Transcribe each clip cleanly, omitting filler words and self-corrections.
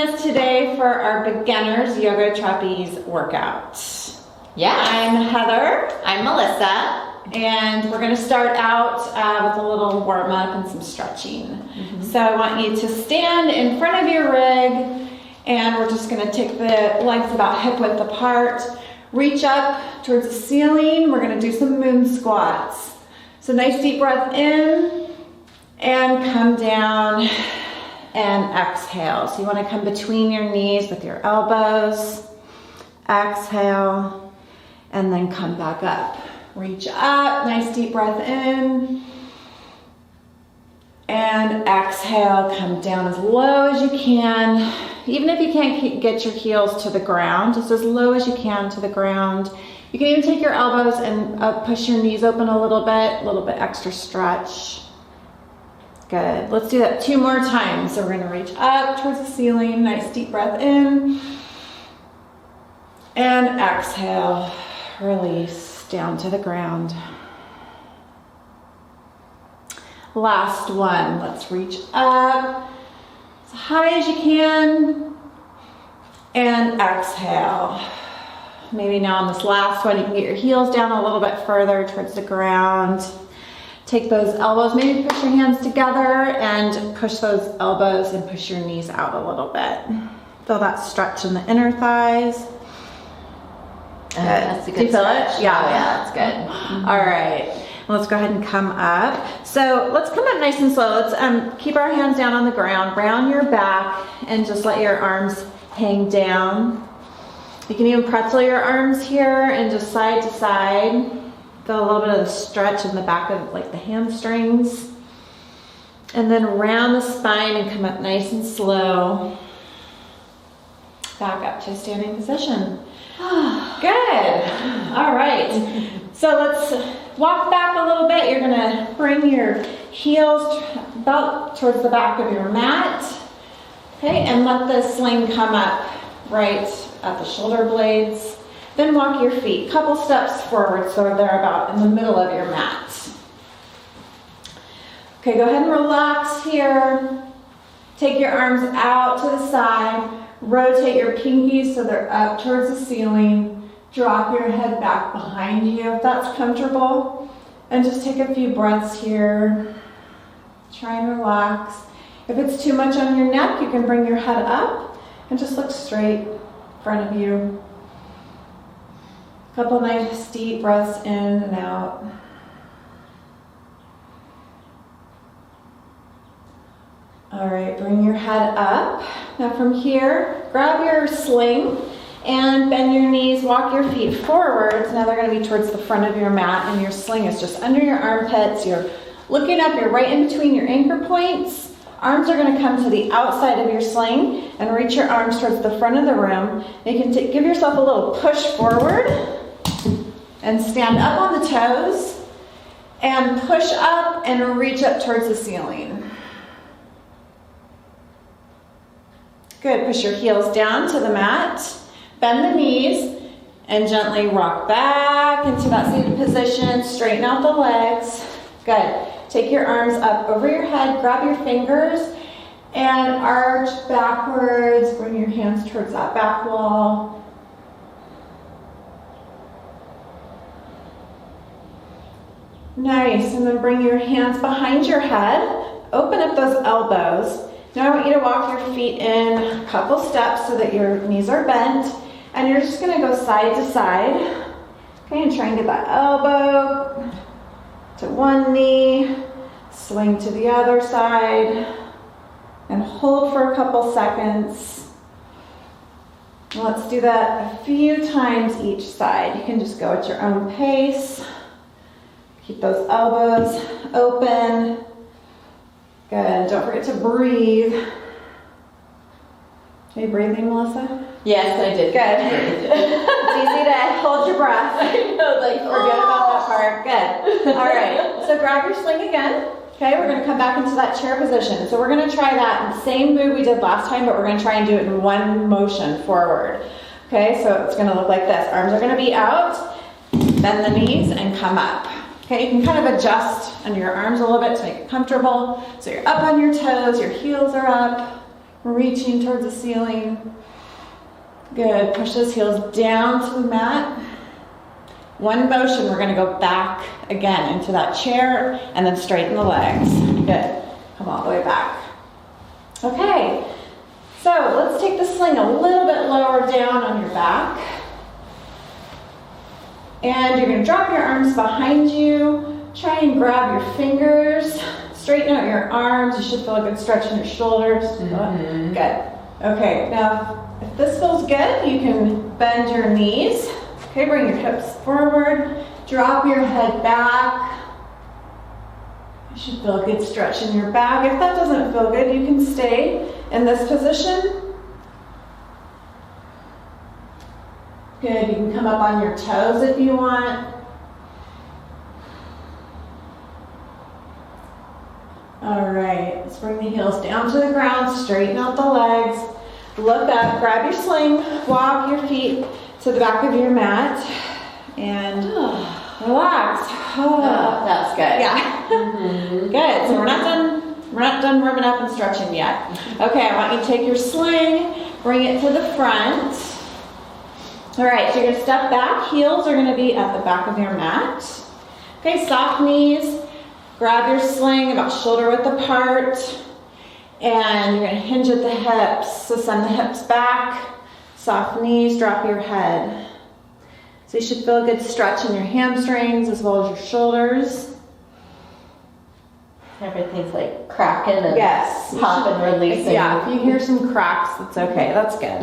us today for our beginners yoga trapeze workout. Yeah. I'm Heather. I'm Melissa. And we're going to start out with a little warm up and some stretching. So I want you to stand in front of your rig, and we're just going to take the legs about hip width apart, reach up towards the ceiling. We're going to do some moon squats. So nice deep breath in and come down and exhale. So you want to come between your knees with your elbows, exhale, and then come back up. Reach up, nice deep breath in, and exhale, come down as low as you can. Even if you can't get your heels to the ground, just as low as you can to the ground. You can even take your elbows and push your knees open a little bit extra stretch. Good, let's do that 2 more times. So we're gonna reach up towards the ceiling, nice deep breath in, and exhale, release down to the ground. Last one, let's reach up as high as you can and exhale. Maybe now on this last one, you can get your heels down a little bit further towards the ground. Take those elbows, maybe push your hands together and push those elbows and push your knees out a little bit. Feel that stretch in the inner thighs. That's a good Do you feel stretch. it? Yeah. Oh, yeah, that's good. All right. Let's go ahead and come up. So let's come up nice and slow. Let's keep our hands down on the ground, round your back, and just let your arms hang down. You can even pretzel your arms here and just side to side. Feel a little bit of the stretch in the back of like the hamstrings. And then round the spine and come up nice and slow. Back up to a standing position. Good. All right. So let's walk back a little bit. You're going to bring your heels about towards the back of your mat. Okay, and let the sling come up right at the shoulder blades. Then walk your feet a couple steps forward so they're about in the middle of your mat. Okay, go ahead and relax here. Take your arms out to the side. Rotate your pinkies so they're up towards the ceiling. Drop your head back behind you if that's comfortable. And just take a few breaths here. Try and relax. If it's too much on your neck, you can bring your head up and just look straight in front of you. A couple nice deep breaths in and out. All right, bring your head up. Now from here, grab your sling and bend your knees, walk your feet forwards. Now they're gonna be towards the front of your mat and your sling is just under your armpits. You're looking up, you're right in between your anchor points. Arms are gonna come to the outside of your sling and reach your arms towards the front of the room. You can give yourself a little push forward and stand up on the toes and push up and reach up towards the ceiling. Good, push your heels down to the mat, bend the knees, and gently rock back into that seated position, straighten out the legs. Good, take your arms up over your head, grab your fingers, and arch backwards, bring your hands towards that back wall. Nice, and then bring your hands behind your head, open up those elbows. Now I want you to walk your feet in a couple steps so that your knees are bent, and you're just gonna go side to side. Okay, and try and get that elbow to one knee, swing to the other side, and hold for a couple seconds. Let's do that a few times each side. You can just go at your own pace. Keep those elbows open. Good, don't forget to breathe. Are you breathing, Melissa? Yes, I did. Good. It's easy to hold your breath. I know, like, Forget about that part. Good. All right, so grab your sling again. Okay, we're gonna come back into that chair position. So we're gonna try that same move we did last time, but we're gonna try and do it in one motion forward. Okay, so it's gonna look like this. Arms are gonna be out, bend the knees, and come up. Okay, you can kind of adjust under your arms a little bit to make it comfortable. So you're up on your toes, your heels are up. reaching towards the ceiling. Good, push those heels down to the mat. One motion, we're gonna go back again into that chair and then straighten the legs. Good, come all the way back. Okay, so let's take the sling a little bit lower down on your back. And you're gonna drop your arms behind you. Try and grab your fingers. Straighten out your arms. You should feel a good stretch in your shoulders. Good. Okay, now if this feels good, you can bend your knees. Okay, bring your hips forward. Drop your head back. You should feel a good stretch in your back. If that doesn't feel good, you can stay in this position. Good, you can come up on your toes if you want. All right, let's bring the heels down to the ground, straighten out the legs, look up, grab your sling, walk your feet to the back of your mat, and relax. That's good. Yeah. Good, so we're not done warming up and stretching yet. Okay, I want you to take your sling, bring it to the front. All right, so you're gonna step back, heels are gonna be at the back of your mat. Okay, soft knees, grab your sling about shoulder width apart, and you're gonna hinge at the hips. So send the hips back, soft knees, drop your head. So you should feel a good stretch in your hamstrings as well as your shoulders. Everything's like cracking and Yes. popping, releasing. Yeah, if you hear some cracks, that's okay, that's good.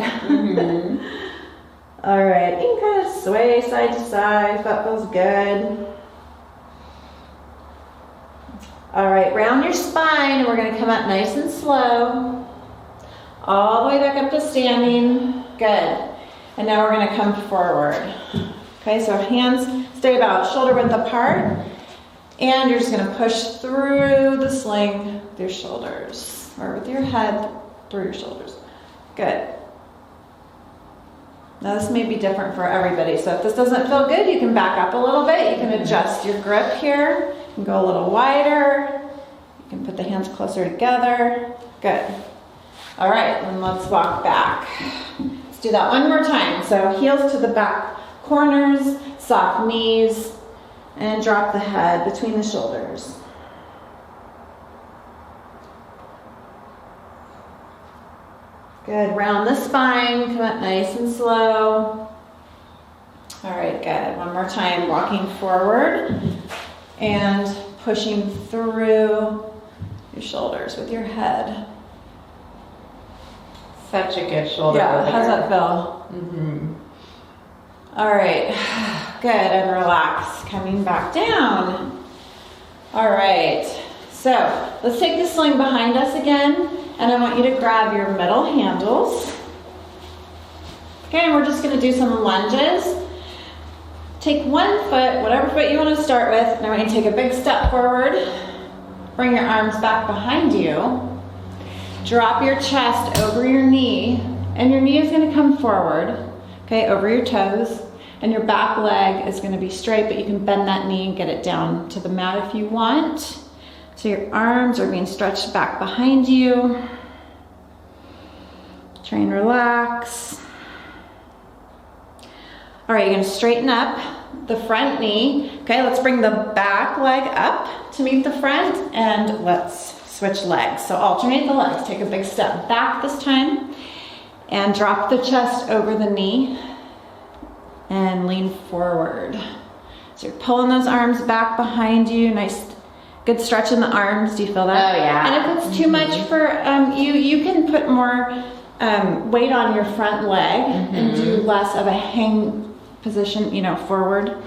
All right, you can kind of sway side to side if that feels good. All right, round your spine, and we're gonna come up nice and slow. All the way back up to standing, good. And now we're gonna come forward. Okay, so hands stay about shoulder width apart, and you're just gonna push through the sling with your shoulders, or with your head through your shoulders. Good. Now this may be different for everybody, so if this doesn't feel good, you can back up a little bit. You can adjust your grip here. You can go a little wider. You can put the hands closer together. Good. All right, and let's walk back. Let's do that one more time. So heels to the back corners, soft knees, and drop the head between the shoulders. Good, round the spine, come up nice and slow. All right, good. One more time, walking forward and pushing through your shoulders with your head. Such a good shoulder. Yeah, how's that feel? All right, good, and relax, coming back down. All right, so let's take the sling behind us again. And I want you to grab your middle handles. Okay, and we're just gonna do some lunges. Take one foot, whatever foot you wanna start with, and I want you to take a big step forward. Bring your arms back behind you. Drop your chest over your knee, and your knee is gonna come forward, okay, over your toes. And your back leg is gonna be straight, but you can bend that knee and get it down to the mat if you want. So your arms are being stretched back behind you. Try and relax. All right, you're gonna straighten up the front knee. Okay, let's bring the back leg up to meet the front, and let's switch legs. So alternate the legs. Take a big step back this time, and drop the chest over the knee, and lean forward. So you're pulling those arms back behind you. Nice. Good stretch in the arms. Do you feel that? Oh, yeah. And if it's too much for you, you can put more weight on your front leg and do less of a hang position, you know, forward.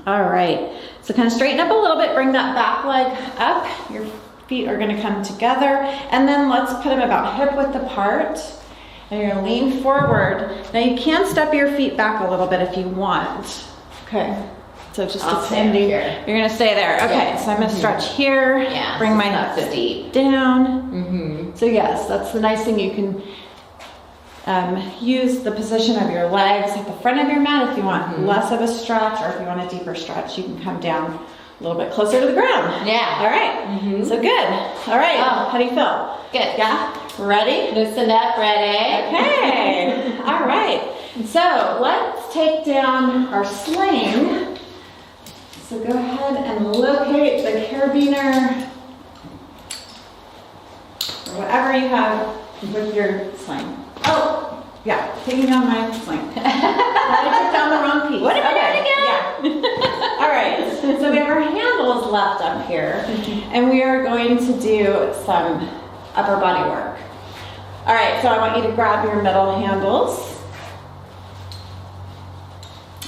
All right. So kind of straighten up a little bit. Bring that back leg up. Your feet are going to come together. And then let's put them about hip width apart. And you're going to lean forward. Now you can step your feet back a little bit if you want. Okay. So just depending, you're gonna stay there. Okay, so I'm gonna stretch here. Yeah, bring my not so feet down. So yes, that's the nice thing. You can use the position of your legs at the front of your mat if you want less of a stretch, or if you want a deeper stretch, you can come down a little bit closer to the ground. Yeah. All right. So good. All right. Oh. How do you feel? Good. Yeah. Ready? Loosen up, ready? Okay. All right. So let's take down our sling. So go ahead and locate the carabiner or whatever you have with your sling. Oh, yeah, taking down my sling. I took down the wrong piece. What am I doing again? Yeah. All right, so we have our handles left up here, and we are going to do some upper body work. All right, so I want you to grab your middle handles.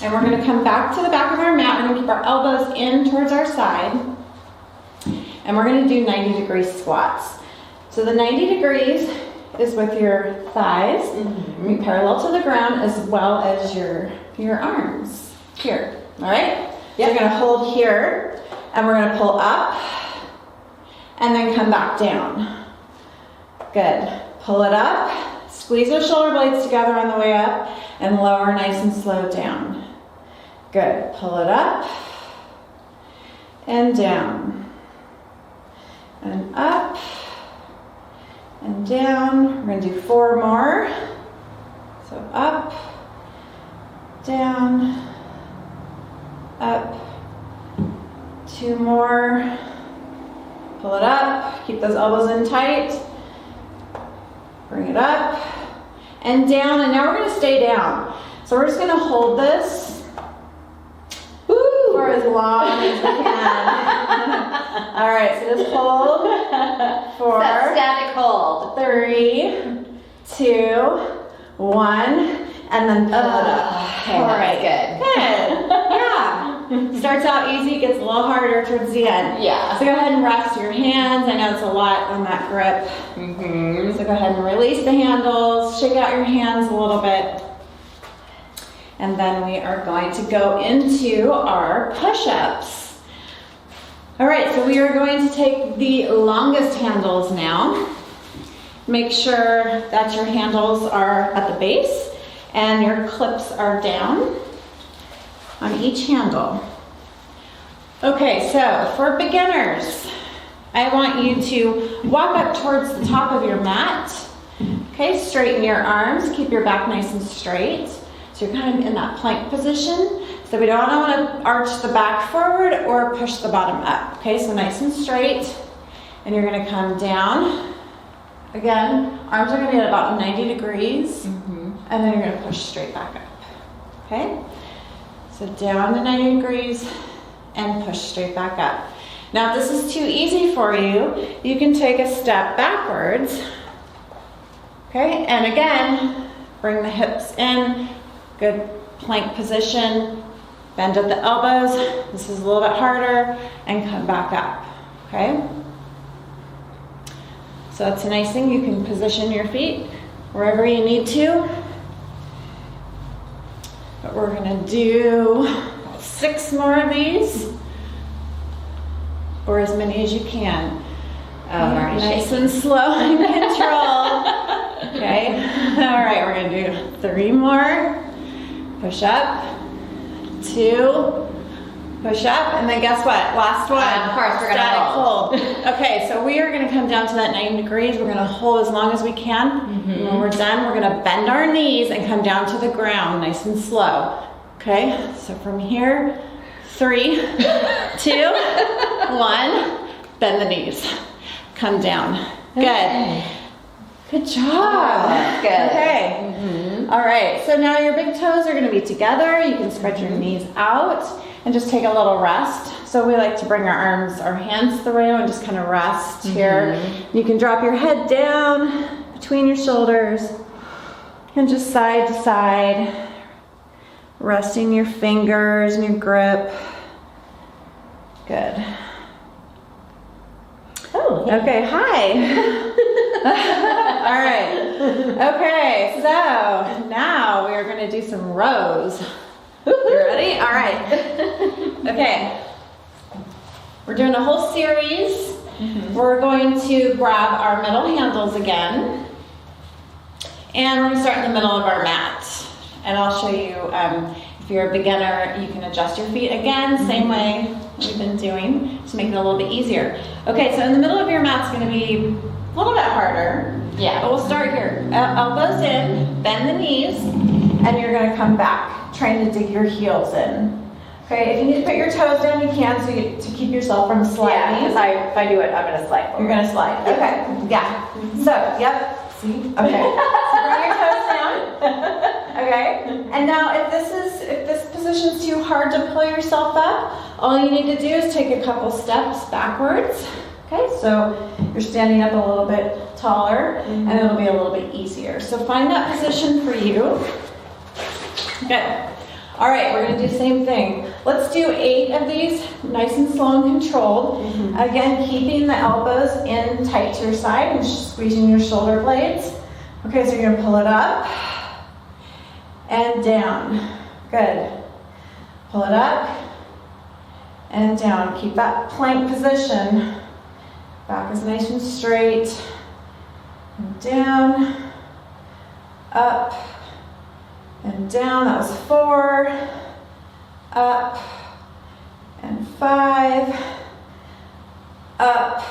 And we're going to come back to the back of our mat. We're going to keep our elbows in towards our side. And we're going to do 90-degree squats. So the 90 degrees is with your thighs, be parallel to the ground, as well as your arms here. All right? Yep. So you're going to hold here, and we're going to pull up, and then come back down. Good. Pull it up, squeeze your shoulder blades together on the way up, and lower nice and slow down. Good. Pull it up, and down, and up, and down. We're going to do 4 more. So up, down, up, 2 more. Pull it up, keep those elbows in tight. Bring it up and down, and now we're going to stay down. So we're just going to hold this for as long as we can. All right, so just hold for That static hold. 3, 2, 1, and then pull it up. Okay, All that's right, good. Good. Yeah. Starts out easy, gets a little harder towards the end. Yeah. So go ahead and rest your hands. I know it's a lot on that grip. So go ahead and release the handles, shake out your hands a little bit. And then we are going to go into our push-ups. All right, so we are going to take the longest handles now. Make sure that your handles are at the base and your clips are down on each handle. Okay, so for beginners, I want you to walk up towards the top of your mat. Okay, straighten your arms, keep your back nice and straight. So you're kind of in that plank position. So we don't want to arch the back forward or push the bottom up. Okay, so nice and straight. And you're going to come down. Again, arms are going to be at about 90 degrees. And then you're going to push straight back up. Okay? So down to 90 degrees and push straight back up. Now if this is too easy for you, you can take a step backwards. Okay, and again, bring the hips in, good plank position, bend at the elbows. This is a little bit harder, and come back up, okay? So that's a nice thing, you can position your feet wherever you need to. But we're gonna do 6 more of these, or as many as you can. Nice and slow and controlled. Okay, all right, we're gonna do 3 more. Push up, 2, push up, and then guess what? Last one. Of course, we're gonna hold. Okay, so we are gonna come down to that 90 degrees. We're gonna hold as long as we can. And when we're done, we're gonna bend our knees and come down to the ground, nice and slow. Okay, so from here, 3, 2, 1, bend the knees. Come down. Good. Good job. Good. Okay. All right, so now your big toes are going to be together. You can spread your knees out and just take a little rest. So we like to bring our hands to the rail and just kind of rest here. You can drop your head down between your shoulders and just side to side, resting your fingers and your grip. Good. Oh, okay, hi. All right. Okay, so now we are going to do some rows. You ready? All right. Okay. We're doing a whole series. We're going to grab our middle handles again. And we're going to start in the middle of our mat. And I'll show you, if you're a beginner, you can adjust your feet again, same way. we've been doing to make it a little bit easier. Okay, so in the middle of your mat's gonna be a little bit harder. Yeah. But we'll start here. Elbows in, bend the knees, and you're gonna come back, trying to dig your heels in. Okay, if you need to put your toes down, you can, so to keep yourself from sliding. Yeah, because if I do it, I'm gonna slide forward. You're gonna slide. Okay. Yeah. So, yep. See? Okay. So bring your toes down. Okay. And now, if this position's too hard to pull yourself up, all you need to do is take a couple steps backwards. Okay. So you're standing up a little bit taller, and it'll be a little bit easier. So find that position for you. Good. All right, we're gonna do the same thing. Let's do 8 of these, nice and slow and controlled. Again, keeping the elbows in tight to your side and squeezing your shoulder blades. Okay, so you're gonna pull it up and down. Good. Pull it up and down. Keep that plank position. Back is nice and straight. And down, up, and down. That was 4, up, and 5, up,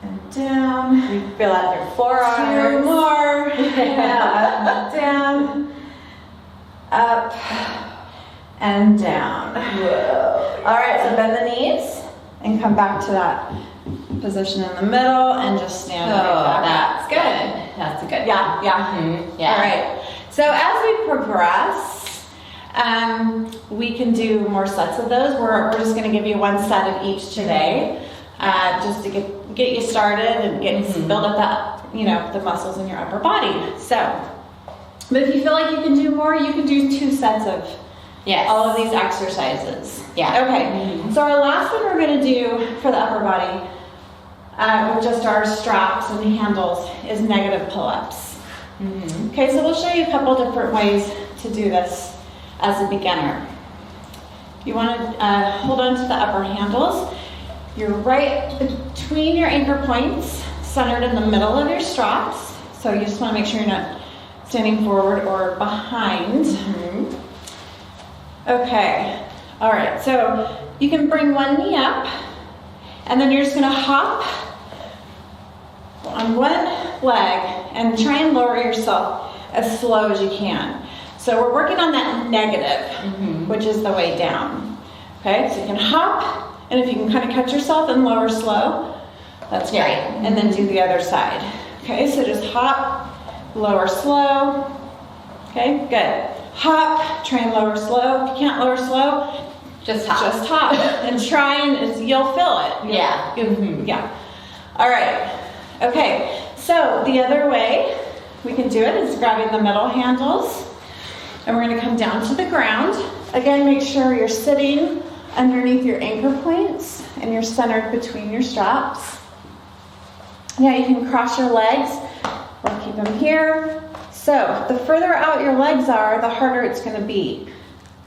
and down. You feel out your forearms. 2 more. Yeah, up, down, up, and down. Whoa. All right, so bend the knees and come back to that position in the middle and just stand right back. That's good. That's a good. Yeah, yeah. Yeah. All right. So as we progress, we can do more sets of those. We're just going to give you 1 set of each today, just to get you started and build up that, the muscles in your upper body. So, but if you feel like you can do more, you can do 2 sets of all of these exercises. Yeah. Okay. So our last one we're going to do for the upper body, with just our straps and handles, is negative pull-ups. Okay, so we'll show you a couple different ways to do this as a beginner. You want to hold on to the upper handles. You're right between your anchor points, centered in the middle of your straps. So you just want to make sure you're not standing forward or behind. Okay, all right, so you can bring one knee up, and then you're just going to hop on one leg and try and lower yourself as slow as you can. So we're working on that negative, which is the way down. Okay, so you can hop, and if you can kind of catch yourself and lower slow, that's great. And then do the other side. Okay, so just hop, lower slow. Okay, good. Hop, try and lower slow. If you can't lower slow, just hop. Just hop and try and you'll feel it. Yeah. All right. Okay. So the other way we can do it is grabbing the middle handles, and we're going to come down to the ground. Again, make sure you're sitting underneath your anchor points and you're centered between your straps. Yeah, you can cross your legs or keep them here. So the further out your legs are, the harder it's going to be.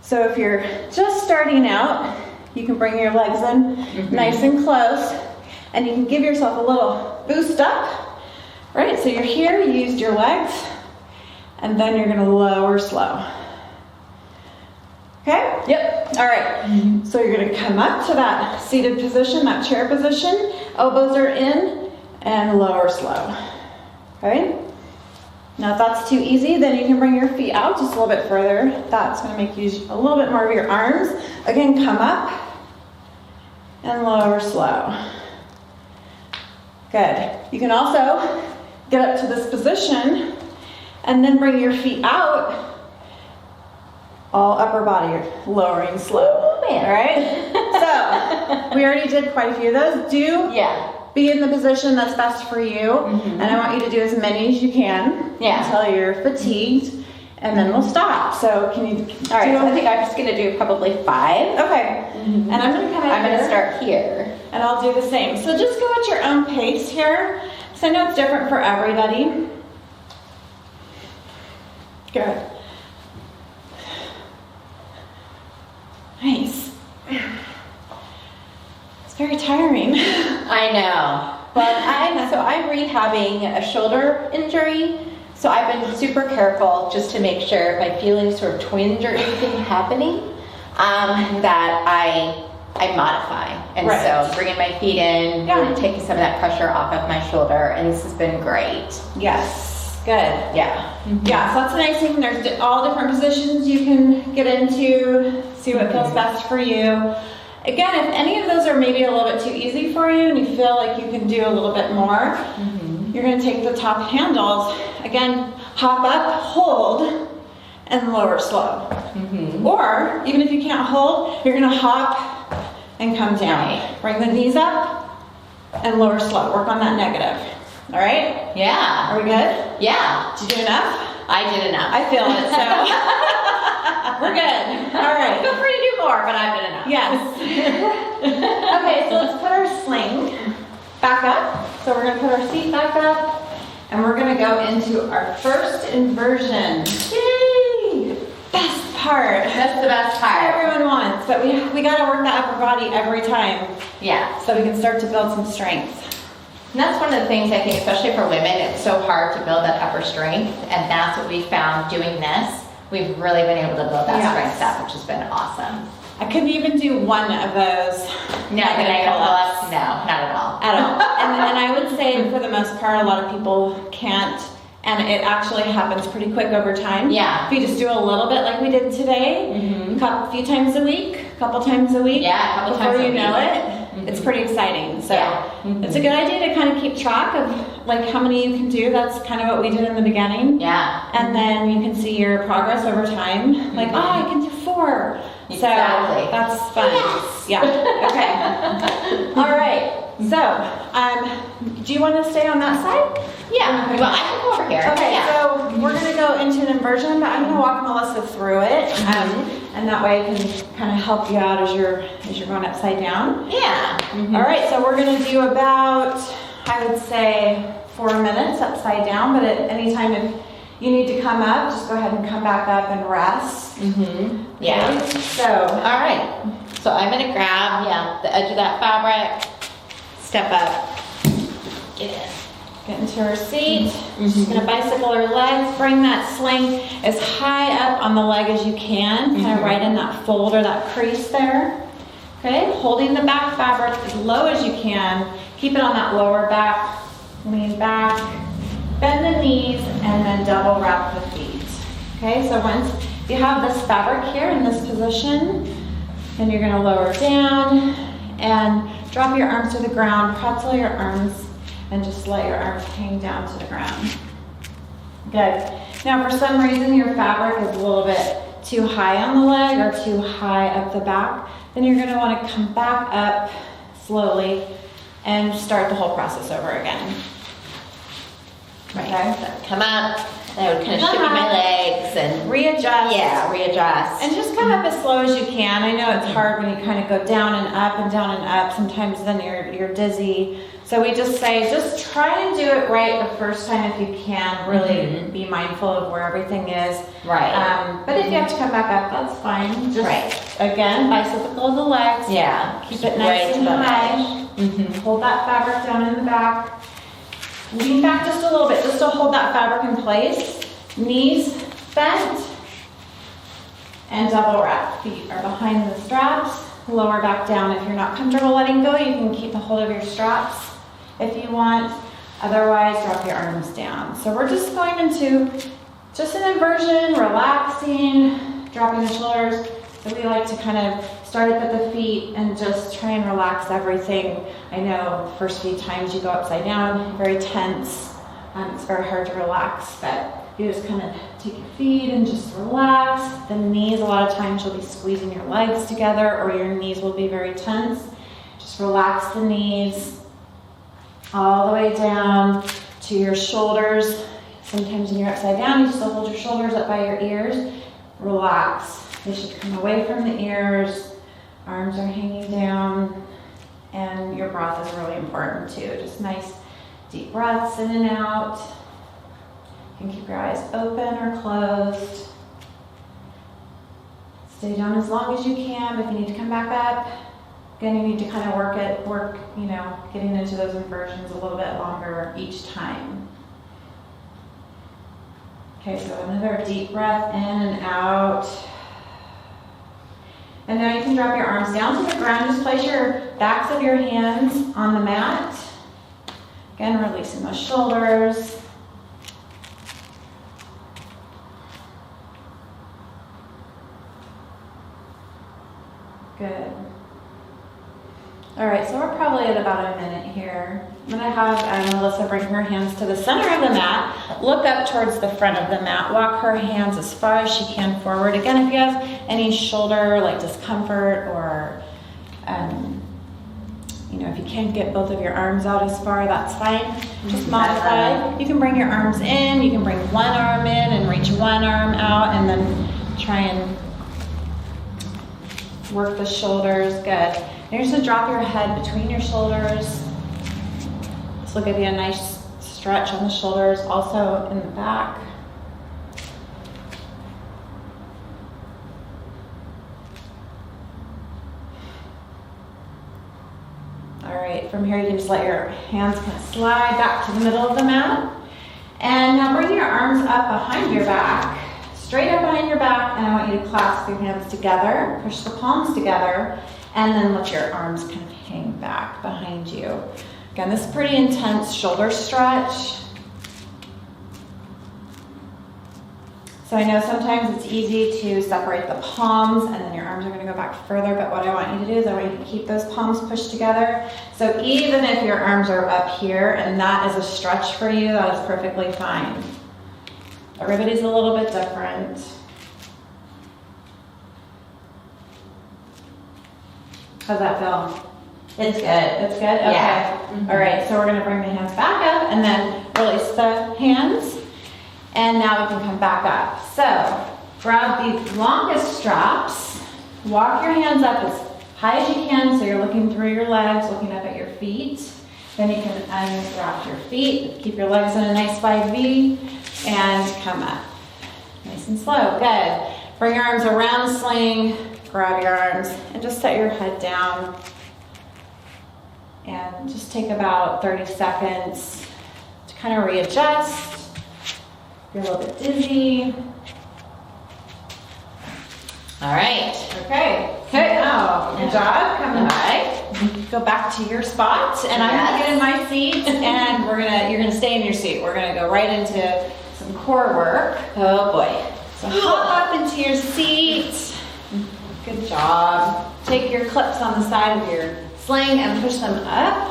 So if you're just starting out, you can bring your legs in nice and close, and you can give yourself a little boost up. Right, so you're here, you used your legs, and then you're going to lower slow. Okay? Yep. All right. So you're going to come up to that seated position, that chair position. Elbows are in, and lower slow. Okay? Now if that's too easy, then you can bring your feet out just a little bit further. That's going to make you use a little bit more of your arms. Again, come up and lower slow. Good. You can also get up to this position and then bring your feet out. All upper body, lowering slow. Ooh, man. All right? So we already did quite a few of those. Be in the position that's best for you, and I want you to do as many as you can until you're fatigued, and then we'll stop. So can you? All right. So I think I'm just gonna do probably 5. Okay. And I'm gonna come. I'm gonna start here, and I'll do the same. So just go at your own pace here. So I know it's different for everybody. Good. Nice. Very tiring. I know. But I'm rehabbing a shoulder injury, so I've been super careful just to make sure if I feel any sort of twinge or anything happening, that I I modify. And Right. so bringing my feet in, Yeah. really taking some of that pressure off of my shoulder, and this has been great. Yes, good. Yeah. Yeah, so that's a nice thing. There's all different positions you can get into, see what feels best for you. Again, if any of those are maybe a little bit too easy for you and you feel like you can do a little bit more, you're gonna take the top handles. Again, hop up, hold, and lower slow. Or, even if you can't hold, you're gonna hop and come down. Right. Bring the knees up and lower slow. Work on that negative. All right? Yeah. Are we good? Yeah. Did you do enough? I did enough. I feel it, so we're good. All right. Feel free to do more, but I've done enough. Yes. Okay, so let's put our sling back up. So we're gonna put our seat back up, and we're gonna go into our first inversion. Yay! Best part. That's the best part. Everyone wants, but we gotta work the upper body every time Yeah. so we can start to build some strength. And that's one of the things I think, especially for women, it's so hard to build that upper strength. And that's what we found doing this. We've really been able to build that Yes. strength up, which has been awesome. I couldn't even do one of those. No, the negative pull-ups? No, not at all. At all. And I would say for the most part, a lot of people can't. And it actually happens pretty quick over time. Yeah. If you just do a little bit like we did today, a few times a week, a couple times a week. Yeah, a couple before times a you know week. it, it's pretty exciting. So Yeah. it's a good idea to kind of keep track of like how many you can do. That's kind of what we did in the beginning. Yeah. And then you can see your progress over time. Like, oh, I can do 4. Exactly. So that's fun. Yes. Yeah. Okay. All right. So, do you want to stay on that side? Yeah. Well, I can go over here. Okay. Yeah. So we're going to go into an inversion, but I'm going to walk Melissa through it, and that way I can kind of help you out as you're going upside down. Yeah. All right. So we're going to do about, I would say, 4 minutes upside down. But at any time if you need to come up, just go ahead and come back up and rest. Yeah. Okay? So. All right. So I'm going to grab, the edge of that fabric, step up, get in. Get into her seat. She's gonna bicycle her legs. Bring that sling as high up on the leg as you can, kind of right in that fold or that crease there. Okay, holding the back fabric as low as you can. Keep it on that lower back. Lean back, bend the knees, and then double wrap the feet. Okay, so once you have this fabric here in this position, then you're gonna lower down and drop your arms to the ground, pretzel your arms, and just let your arms hang down to the ground. Good. Now, for some reason, your fabric is a little bit too high on the leg or too high up the back, then you're gonna wanna come back up slowly and start the whole process over again. Right. Okay. So come up. I would kind of shift my legs and Readjust. readjust. And just come up as slow as you can. I know it's hard when you kind of go down and up and down and up. Sometimes then you're dizzy. So we just say, just try and do it right the first time if you can. Really be mindful of where everything is. Right. But if you have to come back up, that's fine. Just, again, bicycle the legs. Yeah. Keep it nice and high. Hold that fabric down in the back. Lean back just a little bit, just to hold that fabric in place. Knees bent. And double wrap. Feet are behind the straps. Lower back down. If you're not comfortable letting go, you can keep a hold of your straps if you want. Otherwise, drop your arms down. So we're just going into just an inversion, relaxing, dropping the shoulders. So we like to kind of start up at the feet and just try and relax everything. I know the first few times you go upside down, very tense. It's very hard to relax, but you just kind of take your feet and just relax. The knees, a lot of times you'll be squeezing your legs together or your knees will be very tense. Just relax the knees all the way down to your shoulders. Sometimes when you're upside down, you still hold your shoulders up by your ears. Relax. They should come away from the ears. Arms are hanging down. And your breath is really important too. Just nice deep breaths in and out. You can keep your eyes open or closed. Stay down as long as you can. If you need to come back up, again, you need to kind of work, getting into those inversions a little bit longer each time. Okay, so another deep breath in and out. And now you can drop your arms down to the ground. Just place your backs of your hands on the mat. Again, releasing those shoulders. Good. All right, so we're probably at about a minute here. I'm gonna have Melissa bring her hands to the center of the mat, look up towards the front of the mat, walk her hands as far as she can forward. Again, if you have any shoulder like discomfort or, if you can't get both of your arms out as far, that's fine. Just modify. You can bring your arms in, you can bring one arm in and reach one arm out and then try and work the shoulders. Good. And you're just gonna drop your head between your shoulders. This will give you a nice stretch on the shoulders, also in the back. All right, from here you can just let your hands kind of slide back to the middle of the mat. And now bring your arms up behind your back, straight up behind your back, and I want you to clasp your hands together, push the palms together, and then let your arms kind of hang back behind you. Again, this is pretty intense shoulder stretch. So I know sometimes it's easy to separate the palms and then your arms are going to go back further, but what I want you to do is I want you to keep those palms pushed together. So even if your arms are up here and that is a stretch for you, that is perfectly fine. Everybody's a little bit different. How's that feel? It's good. It's good? Okay. Yeah. Mm-hmm. All right, so we're going to bring the hands back up and then release the hands. And now we can come back up. So grab the longest straps, walk your hands up as high as you can so you're looking through your legs, looking up at your feet. Then you can unwrap your feet, keep your legs in a nice wide V, and come up. Nice and slow, good. Bring your arms around the sling, grab your arms, and just set your head down. And just take about 30 seconds to kind of readjust. You're a little bit dizzy. All right. Okay. Now, good job. Coming back. Go back to your spot, and I'm gonna get in my seat, and you're gonna stay in your seat. We're gonna go right into some core work. Oh boy. So hop up into your seat. Good job. Take your clips on the side of your sling and push them up.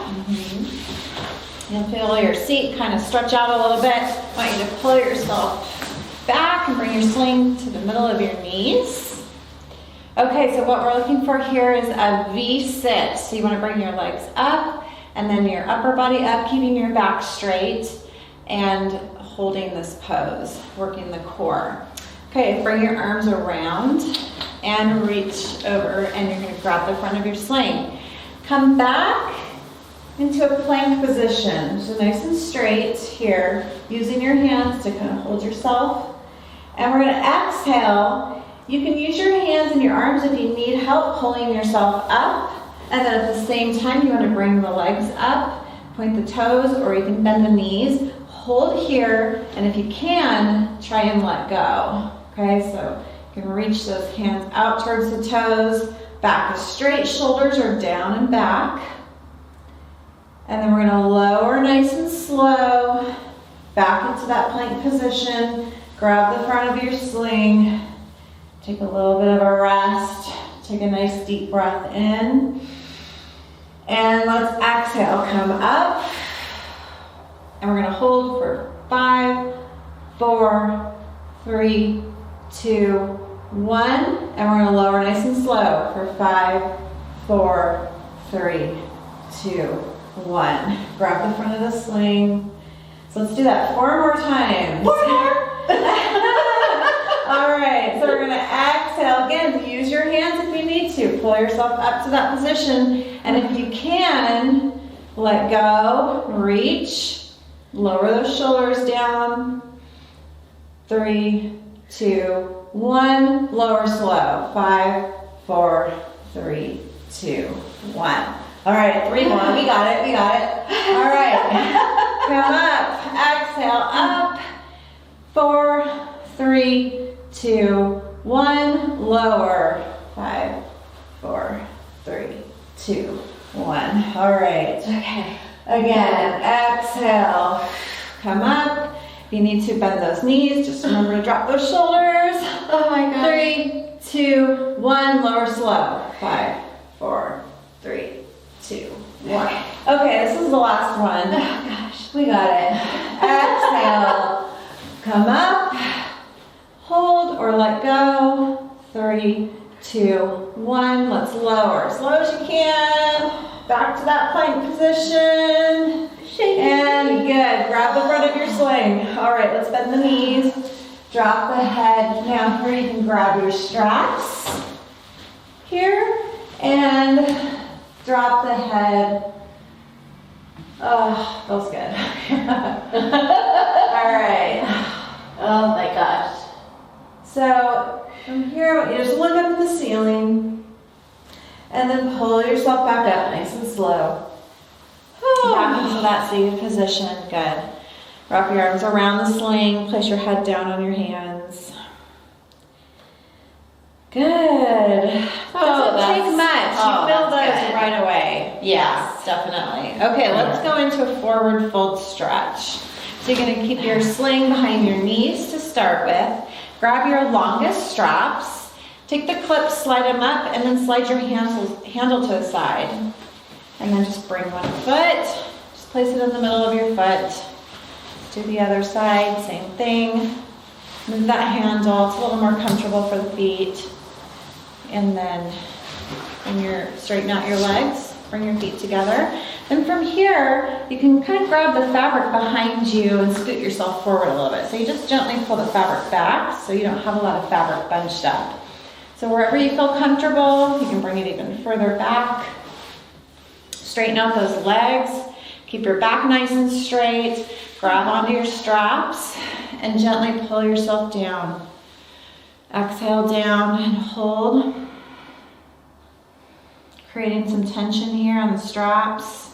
You'll feel your seat kind of stretch out a little bit. I want you to pull yourself back and bring your sling to the middle of your knees. Okay, so what we're looking for here is a V-sit. So you want to bring your legs up and then your upper body up, keeping your back straight and holding this pose, working the core. Okay, bring your arms around and reach over, and you're going to grab the front of your sling. Come back into a plank position, so nice and straight here, using your hands to kind of hold yourself. And we're going to exhale. You can use your hands and your arms if you need help pulling yourself up. And then at the same time, you want to bring the legs up, point the toes, or you can bend the knees. Hold here, and if you can, try and let go. Okay, so you can reach those hands out towards the toes, back is straight, shoulders are down and back. And then we're going to lower nice and slow, back into that plank position. Grab the front of your sling. Take a little bit of a rest. Take a nice deep breath in. And let's exhale, come up. And we're going to hold for 5, 4, 3, 2, 1. And we're going to lower nice and slow for 5, 4, 3, 2, 1. Grab the front of the sling. So let's do that 4 more times. 4 more. All right, so we're going to exhale. Again, use your hands if you need to. Pull yourself up to that position. And if you can, let go, reach, lower those shoulders down. 3, 2, 1. Lower slow. 5, 4, 3, 2, 1. All right, 3 more. We got it. All right. Come up. Exhale. Up. 4, 3, 2, 1. Lower. 5, 2, 1. All right. Okay. Again, exhale. Come up. If you need to bend those knees, just remember to drop those shoulders. Oh my gosh. 3, 2, 1. Lower slow. 5, 4, 3, 2, 1. Okay, this is the last one. Oh gosh. We got it. Exhale. Come up. Hold or let go. 3, 2, 1. Let's lower. As low as you can. Back to that plank position. And good. Grab the front of your sling. All right, let's bend the knees. Drop the head. Now here you can grab your straps. Here. And drop the head. Oh, feels good. All right. Oh my gosh. So from here, I want you to just look up at the ceiling and then pull yourself back up nice and slow. Back into that seated position. Good. Wrap your arms around the sling. Place your head down on your hands. Good. Doesn't take much. You feel those right away. Yes. Definitely. Okay, let's go into a forward fold stretch. So you're going to keep your sling behind your knees to start with. Grab your longest straps. Take the clips, slide them up, and then slide your handle to the side. And then just bring one foot. Just place it in the middle of your foot. Do the other side, same thing. Move that handle. It's a little more comfortable for the feet. And then when you're straighten out your legs, bring your feet together. Then from here, you can kind of grab the fabric behind you and scoot yourself forward a little bit. So you just gently pull the fabric back so you don't have a lot of fabric bunched up. So wherever you feel comfortable, you can bring it even further back. Straighten out those legs. Keep your back nice and straight. Grab onto your straps and gently pull yourself down. Exhale down and hold. Creating some tension here on the straps.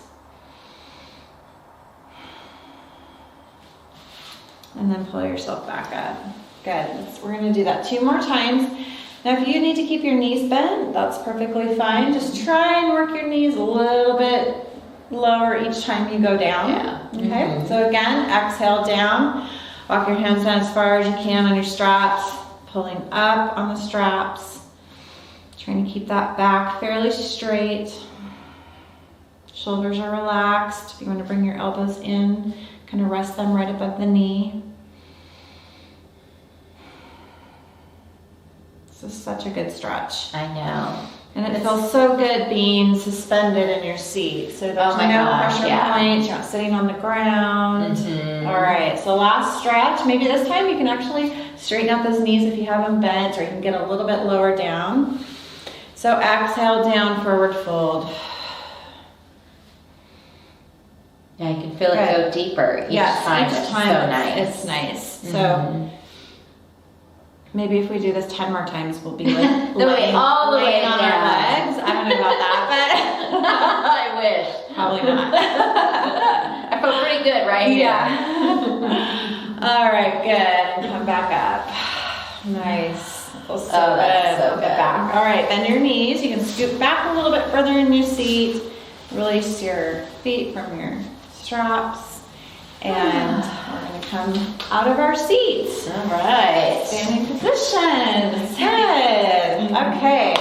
And then pull yourself back up. Good. We're going to do that 2 more times. Now if you need to keep your knees bent, that's perfectly fine. Just try and work your knees a little bit lower each time you go down. Yeah. Okay, so again, exhale down. Walk your hands down as far as you can on your straps. Pulling up on the straps. Trying to keep that back fairly straight. Shoulders are relaxed. If you want to bring your elbows in, kind of rest them right above the knee. This is such a good stretch. I know. And it feels so good being suspended in your seat. So there's no pressure points, you're not sitting on the ground. All right, so last stretch. Maybe this time you can actually straighten out those knees if you have them bent, or you can get a little bit lower down. So exhale down, forward fold. Yeah, you can feel it go deeper each time. Each it's time so nice. It's nice. So maybe if we do this 10 more times, we'll be like laying all the way on down. our legs. I don't know about that, I wish. but probably not. I feel pretty good right here. Yeah. All right, good. And come back up. Nice. Feels so good. That's so Look at good. back. All right, bend your knees. You can scoot back a little bit further in your seat. Release your feet from your straps. And we're going to come out of our seats. All right. Standing position. Good. Okay.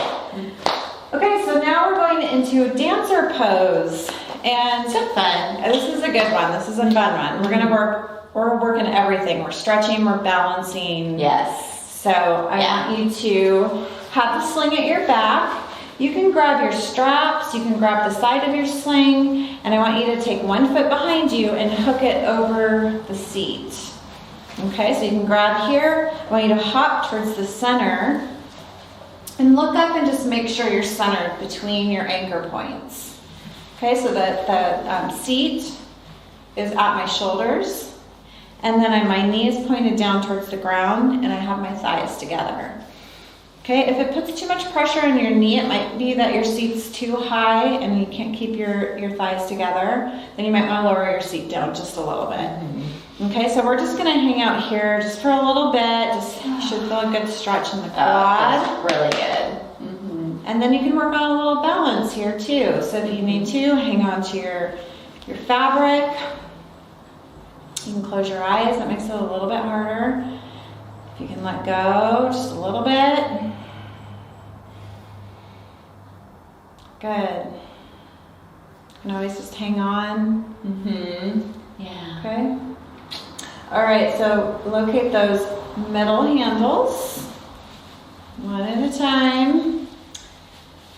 Okay, so now we're going into dancer pose. And So fun. this is a good one. This is a fun one. We're working everything. We're stretching, we're balancing. Yes. So I want you to have the sling at your back. You can grab your straps, you can grab the side of your sling, and I want you to take one foot behind you and hook it over the seat. Okay, so you can grab here. I want you to hop towards the center and look up and just make sure you're centered between your anchor points. Okay, so the seat is at my shoulders. And then my knee is pointed down towards the ground and I have my thighs together. Okay, if it puts too much pressure on your knee, it might be that your seat's too high and you can't keep your thighs together. Then you might want to lower your seat down just a little bit. Okay, so we're just gonna hang out here just for a little bit. You should feel a good stretch in the quad. That's really good. And then you can work on a little balance here too. So if you need to, hang on to your fabric. You can close your eyes, that makes it a little bit harder. If you can let go just a little bit. Good. You can always just hang on. Yeah. Okay. All right, so locate those middle handles one at a time.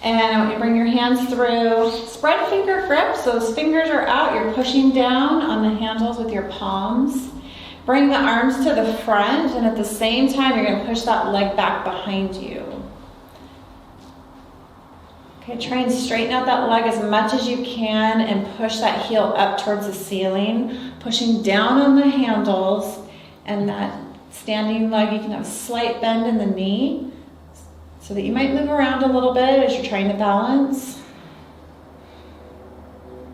And I want you to bring your hands through. Spread finger grip, so those fingers are out. You're pushing down on the handles with your palms. Bring the arms to the front, and at the same time, you're gonna push that leg back behind you. Okay, try and straighten out that leg as much as you can and push that heel up towards the ceiling, pushing down on the handles, and that standing leg, you can have a slight bend in the knee so that you might move around a little bit as you're trying to balance.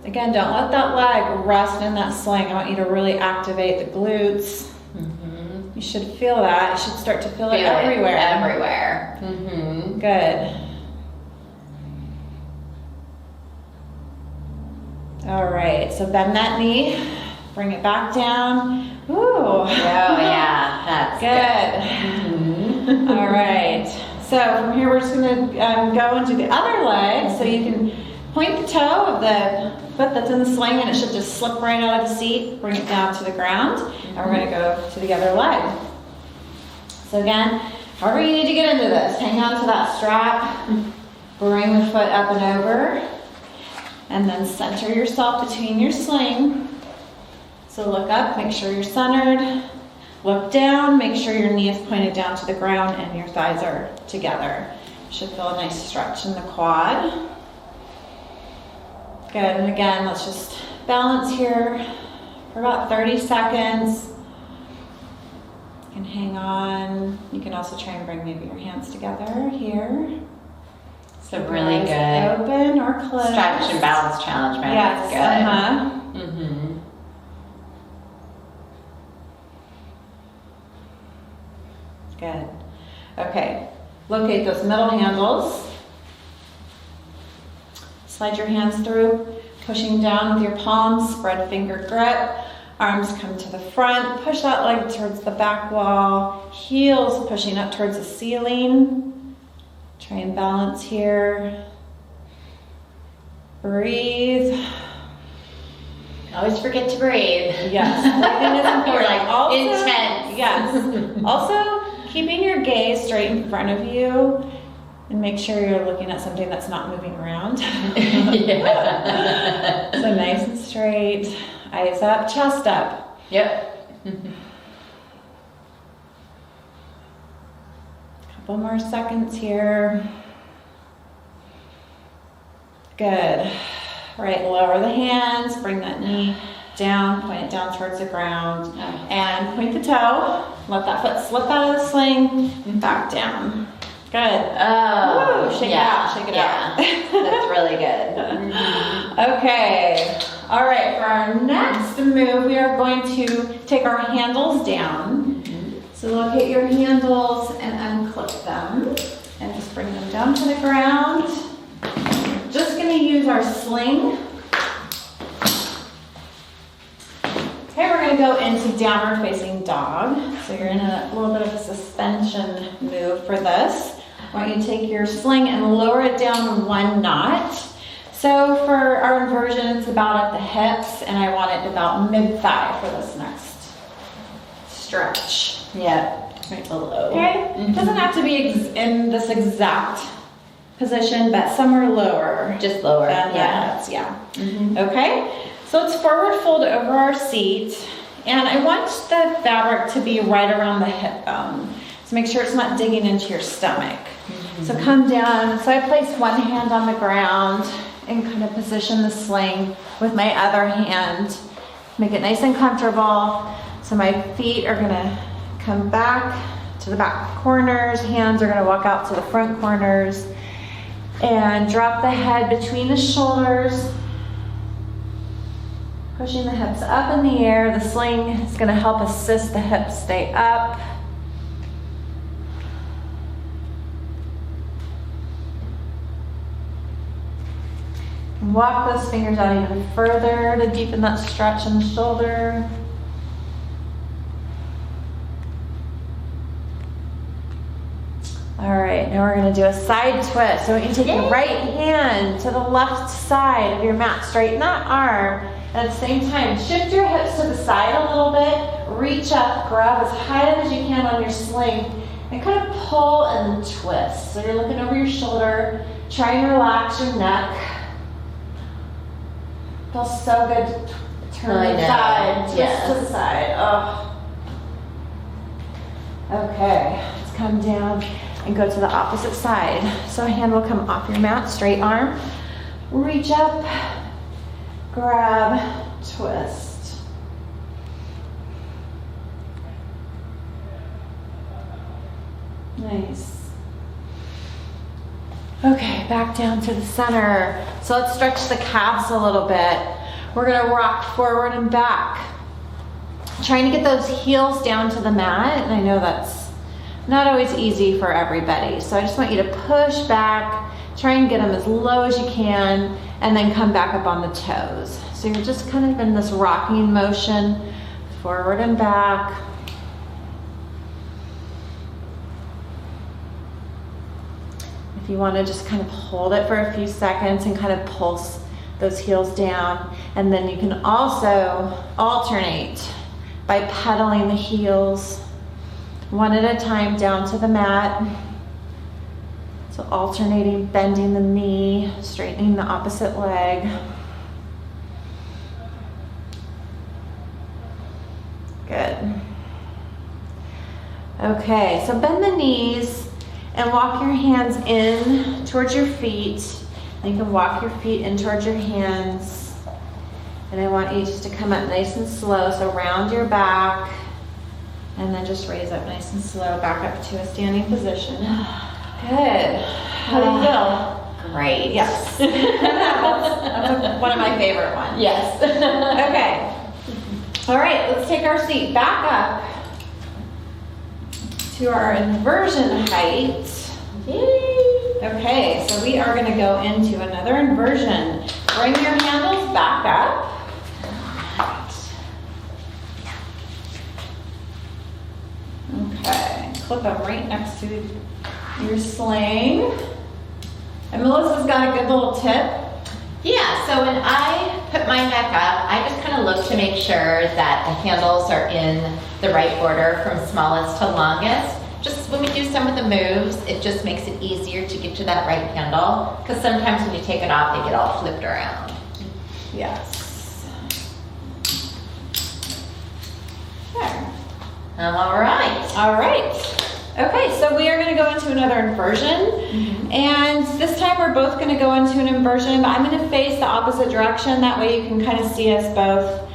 Again, don't let that leg rest in that sling. I want you to really activate the glutes. You should feel that. You should start to feel it everywhere. Everywhere. Good. All right, so bend that knee, bring it back down. Ooh. Oh yeah, that's good. All right, so from here we're just gonna go into the other leg. So you can point the toe of the foot that's in the sling and it should just slip right out of the seat, bring it down to the ground, and we're gonna go to the other leg. So again, however you need to get into this, hang on to that strap, bring the foot up and over, and then center yourself between your sling. So look up, make sure you're centered. Look down, make sure your knee is pointed down to the ground and your thighs are together. You should feel a nice stretch in the quad. Good, and again, let's just balance here for about 30 seconds. You can hang on. You can also try and bring maybe your hands together here. So really Eyes good. Open or closed. Stretch and balance challenge, man. Yes. That's good. Good. Okay. Locate those middle handles. Slide your hands through, pushing down with your palms, spread finger grip. Arms come to the front, push that leg towards the back wall, heels pushing up towards the ceiling. Try and balance here. Breathe. Always forget to breathe. Yes, breathing is important. You're like Also, intense. Yes. Also, keeping your gaze straight in front of you and make sure you're looking at something that's not moving around. Yeah. So nice and straight. Eyes up, chest up. Yep. Couple more seconds here. Good. Right, lower the hands, bring that knee down, point it down towards the ground, and point the toe. Let that foot slip out of the sling and back down. Good. Oh, Woo, shake it out, shake it out. That's really good. Okay. All right, for our next move, we are going to take our handles down. So locate your handles and unclip them and just bring them down to the ground. Just going to use our sling. Okay, we're going to go into downward facing dog. So you're in a little bit of a suspension move for this. I want you to take your sling and lower it down one notch. So for our inversion, it's about at the hips, and I want it about mid-thigh for this next stretch. Yeah. Right below. Okay? It doesn't have to be in this exact position, but somewhere lower. Just lower. Than Yeah. the hips, yeah. Okay? So let's forward fold over our seat, and I want the fabric to be right around the hip bone. So make sure it's not digging into your stomach. So come down. So I place one hand on the ground and kind of position the sling with my other hand. Make it nice and comfortable. So my feet are gonna come back to the back corners. Hands are gonna walk out to the front corners. And drop the head between the shoulders. Pushing the hips up in the air. The sling is gonna help assist the hips stay up. Walk those fingers out even further to deepen that stretch in the shoulder. All right, now we're gonna do a side twist. So I want you to take your right hand to the left side of your mat, straighten that arm, and at the same time, shift your hips to the side a little bit, reach up, grab as high up as you can on your sling, and kind of pull and twist. So you're looking over your shoulder, try and relax your neck. Feels so good to turn to the side, twist to the side. Oh. Okay, let's come down and go to the opposite side. So a hand will come off your mat, straight arm, reach up, grab, twist. Nice. Okay, back down to the center. So let's stretch the calves a little bit. We're gonna rock forward and back. Trying to get those heels down to the mat, and I know that's not always easy for everybody. So I just want you to push back, try and get them as low as you can, and then come back up on the toes. So you're just kind of in this rocking motion, forward and back. If you want to just kind of hold it for a few seconds and kind of pulse those heels down. And then you can also alternate by pedaling the heels one at a time down to the mat. So alternating, bending the knee, straightening the opposite leg. Good. Okay, so bend the knees and walk your hands in towards your feet. And you can walk your feet in towards your hands. And I want you just to come up nice and slow. So round your back. And then just raise up nice and slow, back up to a standing position. Good. How do you feel? Great. Yes. That's one of my favorite ones. Yes. Okay. All right, let's take our seat back up to our inversion height. Yay. Okay, so we are gonna go into another inversion. Bring your handles back up. Okay, clip them right next to your sling. And Melissa's got a good little tip. Yeah, so when I put my neck up, I just kind of look to make sure that the handles are in the right order from smallest to longest. Just when we do some of the moves, it just makes it easier to get to that right handle, because sometimes when you take it off, they get all flipped around. Yes. There. All right. All right. Okay, so we are going to go into another inversion, and this time we're both going to go into an inversion, but I'm going to face the opposite direction. That way you can kind of see us both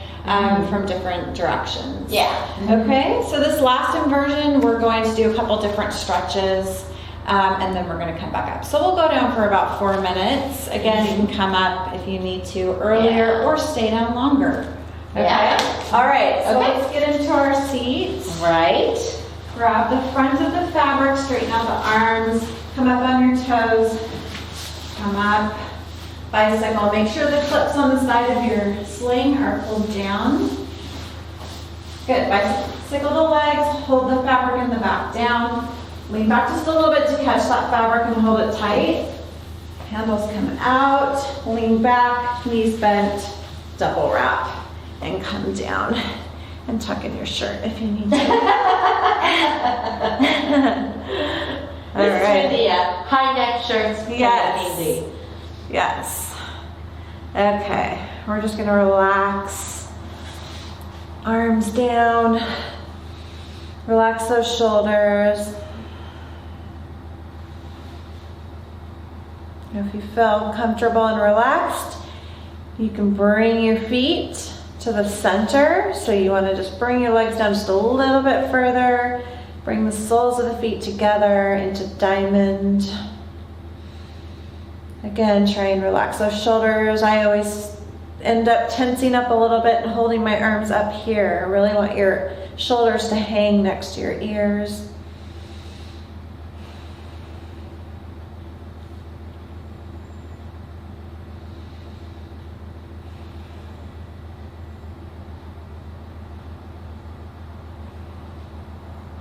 from different directions. Yeah. Okay, so this last inversion, we're going to do a couple different stretches, and then we're going to come back up. So we'll go down for about 4 minutes. Again, you can come up if you need to earlier or stay down longer. Okay. Yeah. All right, so Okay. let's get into our seats. Right. Grab the front of the fabric, straighten out the arms, come up on your toes, come up, bicycle. Make sure the clips on the side of your sling are pulled down. Good, bicycle the legs, hold the fabric in the back down. Lean back just a little bit to catch that fabric and hold it tight. Handles come out, lean back, knees bent, double wrap, and come down. And tuck in your shirt if you need to. All right. The high neck shirts. Yes. Easy. Yes. Okay. We're just gonna relax. Arms down. Relax those shoulders. If you feel comfortable and relaxed, you can bring your feet to the center. So you want to just bring your legs down just a little bit further. Bring the soles of the feet together into diamond. Again, try and relax those shoulders. I always end up tensing up a little bit and holding my arms up here. I really want your shoulders to hang next to your ears.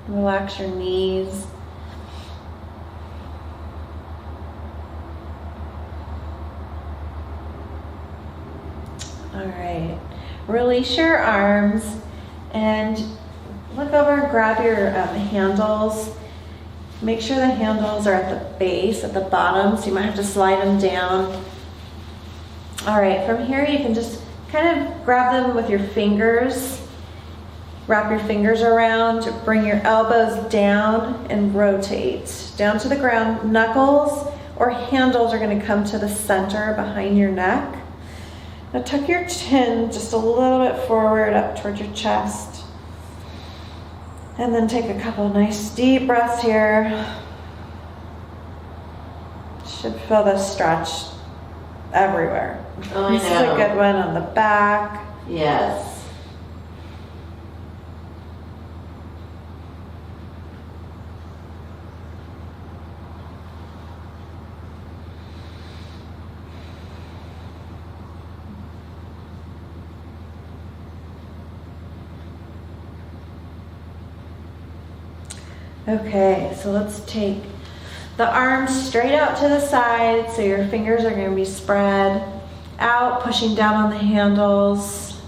Relax your knees. All right, release your arms and look over and grab your handles. Make sure the handles are at the base, at the bottom, so you might have to slide them down. All right, from here you can just kind of grab them with your fingers. Wrap your fingers around, bring your elbows down and rotate. Down to the ground, knuckles or handles are gonna come to the center behind your neck. Now tuck your chin just a little bit forward up towards your chest. And then take a couple nice deep breaths here. Should feel the stretch everywhere. Oh, I This is a know. good one on the back. Yes. Okay, so let's take the arms straight out to the side, so your fingers are going to be spread out, pushing down on the handles.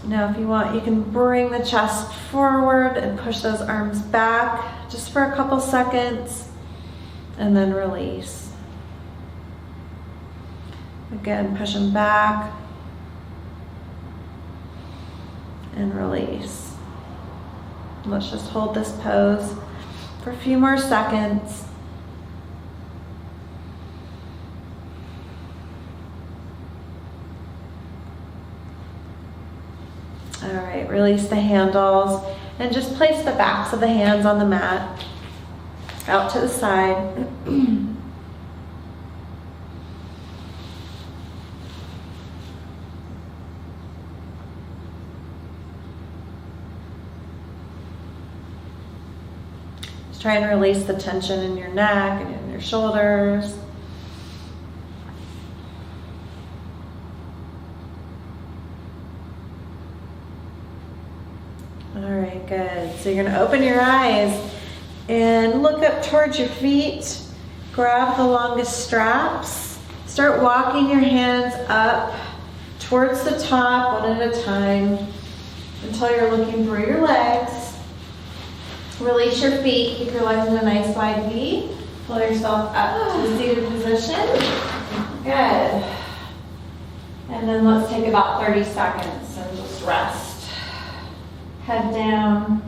Now if you want, you can bring the chest forward and push those arms back just for a couple seconds, and then release. Again, push them back and release. Let's just hold this pose for a few more seconds. All right, release the handles and just place the backs of the hands on the mat, out to the side. Try and release the tension in your neck and in your shoulders. All right, good. So you're going to open your eyes and look up towards your feet. Grab the longest straps. Start walking your hands up towards the top one at a time until you're looking through your legs. Release your feet, keep your legs in a nice wide V. Pull yourself up to the seated position. Good. And then let's take about 30 seconds and just rest. Head down.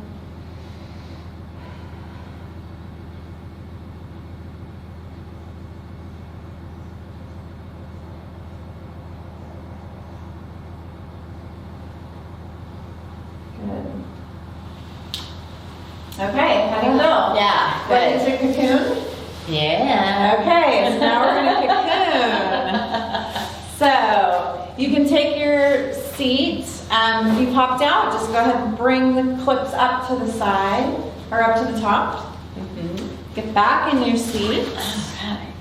Good. Okay, how do you feel? Yeah, What good. is your cocoon? Yeah. Okay, so now we're gonna cocoon. So you can take your seat. If you popped out, just go ahead and bring the clips up to the side or up to the top. Get back in your seat. Alright.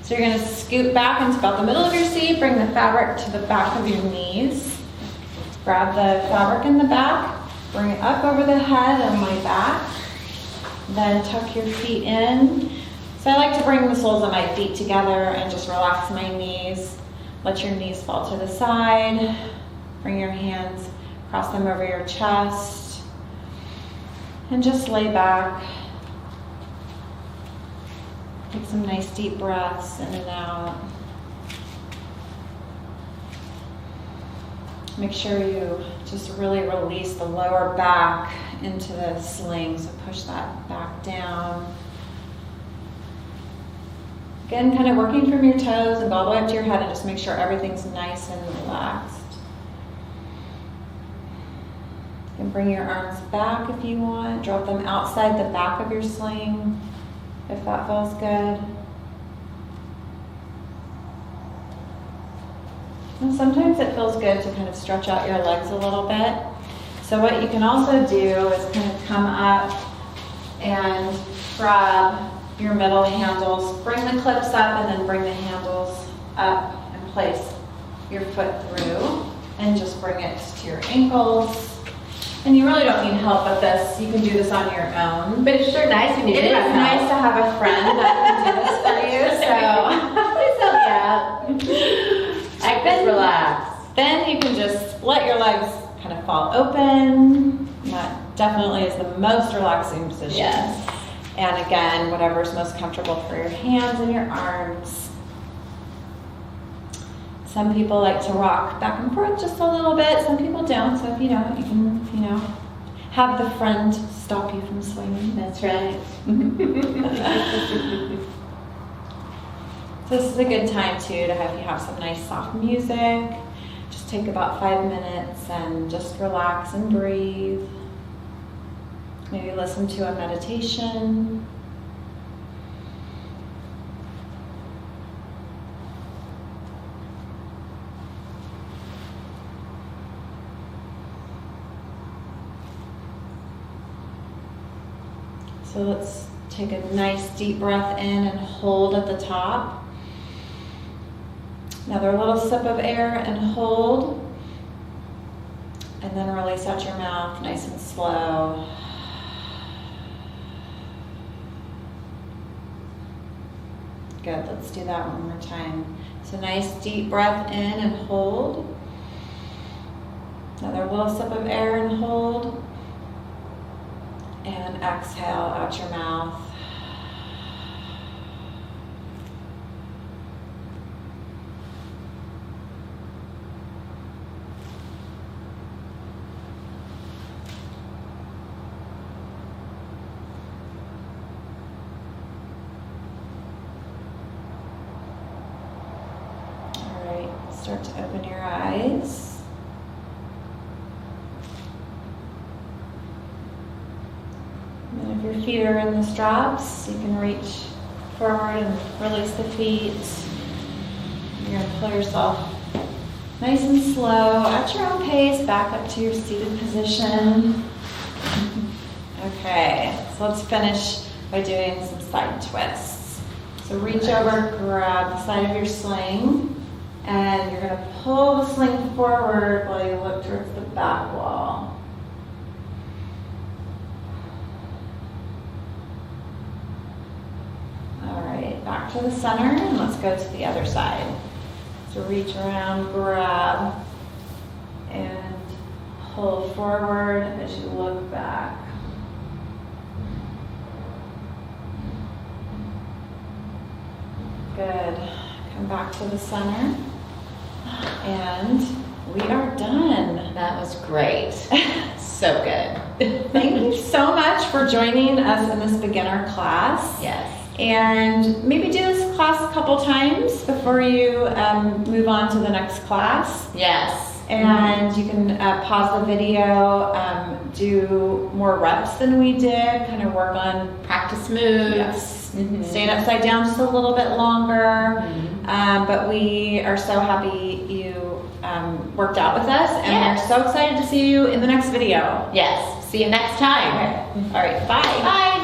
So you're gonna scoot back into about the middle of your seat. Bring the fabric to the back of your knees. Grab the fabric in the back. Bring it up over the head and my back. Then tuck your feet in. So I like to bring the soles of my feet together and just relax my knees. Let your knees fall to the side. Bring your hands, cross them over your chest. And just lay back. Take some nice deep breaths in and out. Make sure you just really release the lower back into the sling, so push that back down. Again, kind of working from your toes and go all the way up to your head and just make sure everything's nice and relaxed. You can bring your arms back if you want, drop them outside the back of your sling if that feels good. And sometimes it feels good to kind of stretch out your legs a little bit. So what you can also do is kind of come up and grab your middle handles, bring the clips up and then bring the handles up and place your foot through and just bring it to your ankles And you really don't need help with this. You can do this on your own. But it's sure nice when you It do is have nice help. to have a friend that can do this for you. So Please help me out. I can relax. then you can just let your legs kind of fall open. And that definitely is the most relaxing position. Yes. And again, whatever's most comfortable for your hands and your arms. Some people like to rock back and forth just a little bit. Some people don't. So if you don't, you can, have the friend stop you from swinging. That's right. So this is a good time too to have some nice soft music. Just take about 5 minutes and just relax and breathe. Maybe listen to a meditation. So let's take a nice deep breath in and hold at the top. Another little sip of air and hold. And then release out your mouth nice and slow. Good, let's do that one more time. So nice deep breath in and hold. Another little sip of air and hold. And exhale out your mouth. All right, start to open your eyes. And if your feet are in the straps, you can reach forward and release the feet. You're going to pull yourself nice and slow at your own pace back up to your seated position. Okay, so let's finish by doing some side twists. So reach over, grab the side of your sling, and you're going to pull the sling forward while you look towards the back wall. Back to the center, and let's go to the other side. So reach around, grab, and pull forward as you look back. Good. Come back to the center, and we are done. That was great. So good. Thank you so much for joining us in this beginner class. Yes. And maybe do this class a couple times before you move on to the next class. Yes. And you can pause the video, do more reps than we did, kind of work on Practice moves. yes, staying upside down just a little bit longer. But we are so happy you worked out with us, and Yes. we're so excited to see you in the next video. Yes. See you next time. Okay. All right, bye. Bye.